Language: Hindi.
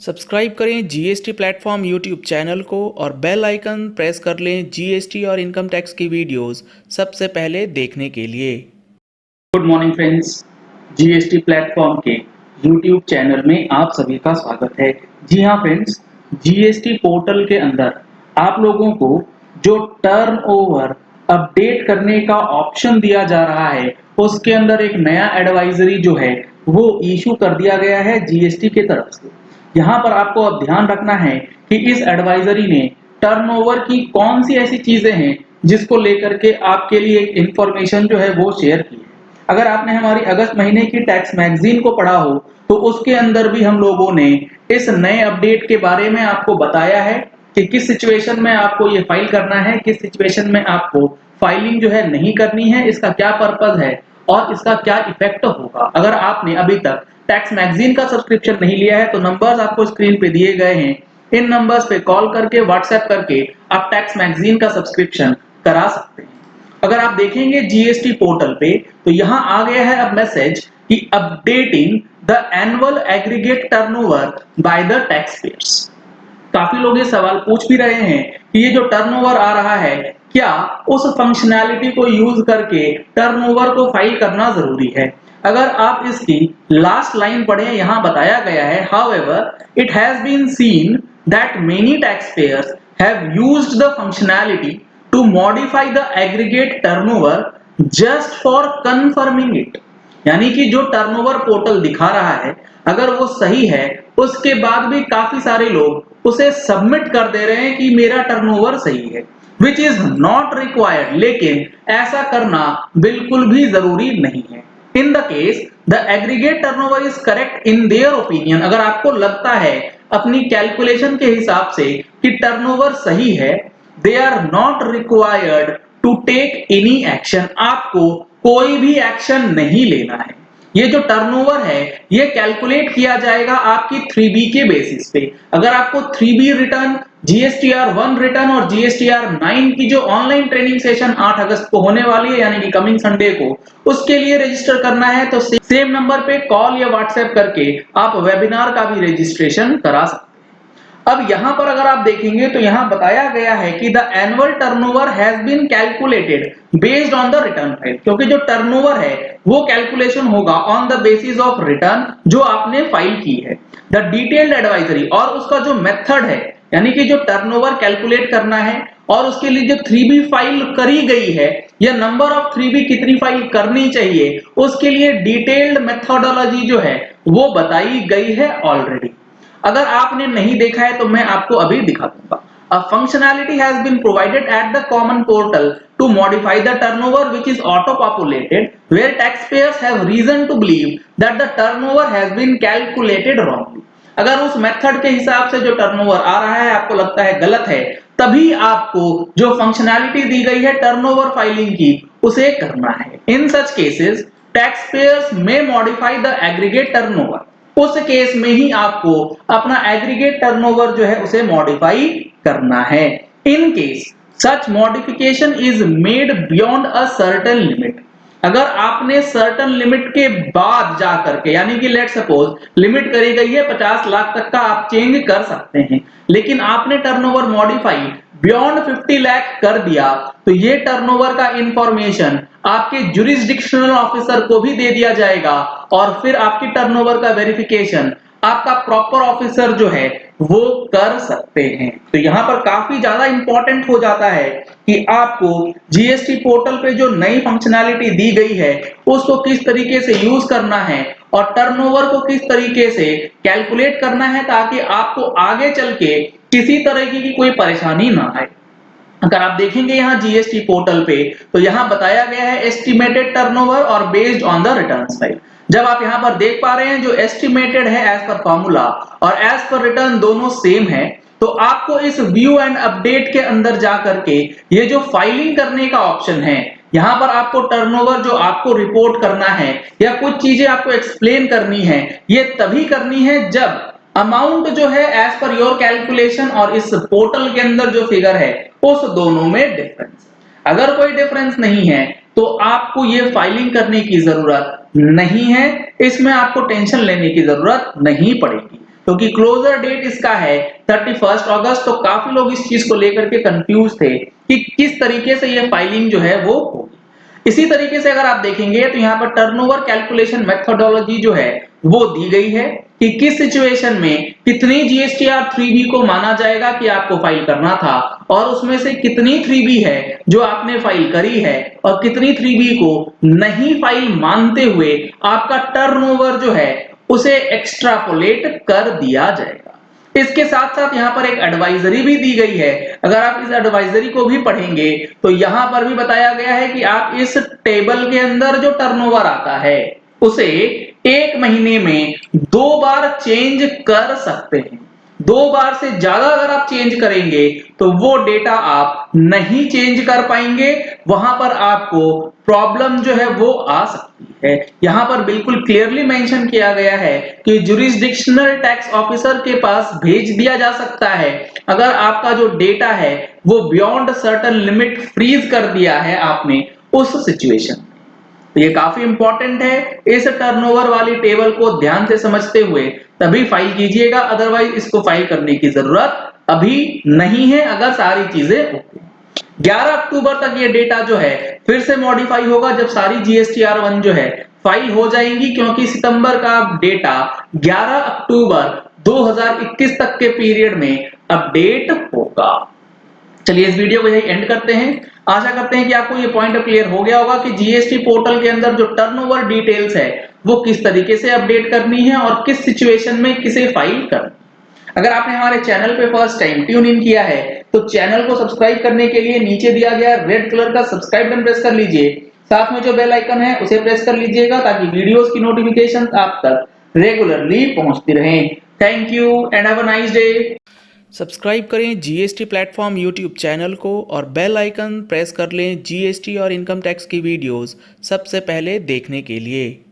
सब्सक्राइब करें जीएसटी प्लेटफॉर्म यूट्यूब चैनल को और बेल आइकन प्रेस कर लें जीएसटी और इनकम टैक्स की वीडियोस सबसे पहले देखने के लिए। Good morning friends, GST platform के यूट्यूब चैनल में आप सभी का स्वागत है। जी हाँ फ्रेंड्स, जीएसटी पोर्टल के अंदर आप लोगों को जो टर्नओवर अपडेट करने का ऑप्शन दिया जा रहा है, उसके अंदर एक नया एडवाइजरी जो है वो इशू कर दिया गया है जीएसटी के तरफ से। यहाँ पर आपको अब ध्यान रखना है कि इस एडवाइजरी ने टर्नओवर की कौन सी ऐसी चीजें हैं जिसको लेकर के आपके लिए एक इंफॉर्मेशन जो है वो शेयर की है। अगर आपने हमारी अगस्त महीने की टैक्स मैगजीन को पढ़ा हो तो उसके अंदर भी हम लोगों ने इस नए अपडेट के बारे में आपको बताया है कि किस सिचुएशन में आपको ये फाइल करना है, किस सिचुएशन में आपको फाइलिंग जो है नहीं करनी है, इसका क्या पर्पस है और इसका क्या इफेक्ट होगा। अगर आपने अभी तक टैक्स मैगजीन का सब्सक्रिप्शन नहीं लिया है तो नंबर्स आपको स्क्रीन पे दिए गए हैं, इन नंबर्स पे कॉल करके व्हाट्सएप करके आप टैक्स मैगजीन का सब्सक्रिप्शन करा सकते हैं। अगर आप देखेंगे जीएसटी पोर्टल पे तो यहां आ गया है अब मैसेज कि updating the annual aggregate turnover by the tax payers. काफी लोग ये सवाल पूछ भी रहे हैं कि ये जो टर्नओवर आ रहा है क्या उस फंक्शनैलिटी को यूज करके टर्नओवर को फाइल करना जरूरी है। अगर आप इसकी लास्ट लाइन पढ़ें, यहां बताया गया है, however it has been seen that many taxpayers have used the functionality to modify the aggregate turnover just for confirming it। यानी कि जो टर्नओवर पोर्टल दिखा रहा है अगर वो सही है, उसके बाद भी काफी सारे लोग उसे सबमिट कर दे रहे हैं कि मेरा टर्नओवर सही है, which is not required। लेकिन ऐसा करना बिल्कुल भी जरूरी नहीं है। In the case the aggregate turnover is correct in their opinion, अगर आपको लगता है अपनी कैलकुलेशन के हिसाब से कि टर्नओवर सही है, they are not required to take any action। आपको कोई भी एक्शन नहीं लेना है। ये जो टर्नओवर है ये कैलकुलेट किया जाएगा आपकी 3B के बेसिस पे। अगर आपको 3B रिटर्न, जीएसटीआर 1 रिटर्न और जीएसटीआर 9 की जो ऑनलाइन ट्रेनिंग सेशन 8 अगस्त को होने वाली है यानी कि कमिंग संडे को, उसके लिए रजिस्टर करना है तो सेम नंबर पे कॉल या व्हाट्सएप करके आप वेबिनार का भी रजिस्ट्रेशन करा सकते हैं। अब यहां पर अगर आप देखेंगे तो यहां बताया गया है कि the annual turnover has been calculated based on the return file, क्योंकि जो टर्नओवर है वो कैलकुलेशन होगा on the basis of return जो आपने फाइल की है। द डिटेल्ड एडवाइजरी और उसका जो मेथड है, यानी कि जो टर्नओवर कैलकुलेट करना है और उसके लिए जो 3B फाइल करी गई है या नंबर ऑफ 3B कितनी फाइल करनी चाहिए, उसके लिए डिटेल्ड मेथोडोलॉजी जो है वो बताई गई है ऑलरेडी। अगर आपने नहीं देखा है तो मैं आपको अभी दिखा दूंगा। A functionality has been provided at the common portal to modify the turnover which is auto-populated where taxpayers have reason to believe that the turnover has been calculated wrongly। अगर उस मेथड के हिसाब से जो टर्नओवर आ रहा है आपको लगता है गलत है, तभी आपको जो फंक्शनैलिटी दी गई है टर्नओवर फाइलिंग की उसे करना है। In such cases taxpayers may modify the aggregate turnover. उस केस में ही आपको अपना एग्रीगेट टर्नओवर जो है उसे मॉडिफाई करना है। In case such modification is made beyond a certain limit. अगर आपने सर्टेन लिमिट के बाद जाकर के, यानी कि लेट सपोज लिमिट करी गई है 50 लाख तक का आप चेंज कर सकते हैं, लेकिन आपने टर्नओवर मॉडिफाई बियॉन्ड 50 लाख कर दिया तो ये टर्नओवर का इंफॉर्मेशन आपके जुरिसडिक्शनल ऑफिसर को भी दे दिया जाएगा और फिर आपकी टर्नओवर का वेरिफिकेशन आपका प्रॉपर ऑफिसर जो है वो कर सकते हैं। तो यहां पर काफी ज्यादा इंपॉर्टेंट हो जाता है कि आपको जीएसटी पोर्टल पे जो नई फंक्शनैलिटी दी गई है उसको किस तरीके से यूज करना है और टर्नओवर को किस तरीके से कैलकुलेट करना है ताकि आपको आगे चल के किसी तरह की कोई परेशानी ना आए। अगर आप देखेंगे यहाँ जीएसटी पोर्टल पे तो यहाँ बताया गया है एस्टिमेटेड टर्नओवर और based on the returns file. जब आप यहाँ पर देख पा रहे हैं जो एस्टिमेटेड है एज पर फॉर्मूला और एज पर रिटर्न दोनों सेम है, तो आपको इस व्यू एंड अपडेट के अंदर जा करके ये जो फाइलिंग करने का ऑप्शन है, यहाँ पर आपको टर्नओवर जो आपको रिपोर्ट करना है या कुछ चीजें आपको एक्सप्लेन करनी है, ये तभी करनी है जब अमाउंट जो है एज पर योर कैलकुलेशन और इस पोर्टल के अंदर जो फिगर है उस दोनों में डिफरेंस। अगर कोई डिफरेंस नहीं है तो आपको ये फाइलिंग करने की जरूरत नहीं है, इसमें आपको टेंशन लेने की जरूरत नहीं पड़ेगी। क्योंकि क्लोजर डेट इसका है 31 अगस्त। तो काफी लोग इस चीज को लेकर के कंफ्यूज थे कि किस तरीके से ये फाइलिंग जो है वो होगी। इसी तरीके से अगर आप देखेंगे तो यहाँ पर टर्नओवर कैलकुलेशन मेथोडोलॉजी जो है वो दी गई है कि किस सिचुएशन में कितनी जीएसटीआर 3B को माना जाएगा कि आपको फाइल करना था, और उसमें से कितनी 3B है जो आपने फाइल करी है, और कितनी 3B को नहीं फाइल मानते हुए आपका टर्नओवर जो है उसे एक्स्ट्रापोलेट कर दिया जाएगा। इसके साथ साथ यहाँ पर एक एडवाइजरी भी दी गई है। अगर आप इस एडवाइजरी को भी पढ़ेंगे तो यहाँ पर भी बताया गया है कि आप इस टेबल के अंदर जो टर्नओवर आता है उसे एक महीने में 2 बार चेंज कर सकते हैं। 2 बार से ज्यादा अगर आप चेंज करेंगे तो वो डेटा आप नहीं चेंज कर पाएंगे, वहां पर आपको प्रॉब्लम जो है वो आ सकती है। यहां पर बिल्कुल क्लियरली मेंशन किया गया है कि जुरिस्डिक्शनल टैक्स ऑफिसर के पास भेज दिया जा सकता है अगर आपका जो डेटा है वो बियॉन्ड सर्टेन लिमिट फ्रीज कर दिया है आपने उस सिचुएशन। तो ये काफी इंपॉर्टेंट है। इस टर्नओवर वाली टेबल को ध्यान से समझते हुए तभी फाइल कीजिएगा, अदरवाइज इसको फाइल करने की जरूरत अभी नहीं है अगर सारी चीजें ओके। 11 अक्टूबर तक ये डेटा जो है फिर से मॉडिफाई होगा जब सारी जीएसटीआर 1 जो है फाइल हो जाएंगी, क्योंकि सितंबर का डेटा 11 अक्टूबर 2021 तक के पीरियड में अपडेट होगा। चलिए इस वीडियो को यही एंड करते हैं। आशा करते हैं कि आपको ये पॉइंट क्लियर हो गया होगा कि जीएसटी पोर्टल के अंदर जो टर्नओवर डिटेल्स है वो किस तरीके से अपडेट करनी है और किस सिचुएशन में किसे फाइल करनी। अगर आपने हमारे चैनल पे फर्स्ट टाइम ट्यून इन किया है तो चैनल को सब्सक्राइब करने के लिए नीचे दिया गया रेड कलर का सब्सक्राइब बटन प्रेस कर लीजिए। साथ में जो बेल आइकन है उसे प्रेस कर लीजिएगा ताकि वीडियोस की नोटिफिकेशन आप तक रेगुलरली पहुंचती रहें। Thank you and have a nice day. Subscribe करें जीएसटी प्लेटफॉर्म यूट्यूब चैनल को और बेल आइकन प्रेस कर लें जीएसटी और इनकम टैक्स की वीडियोस सबसे पहले देखने के लिए।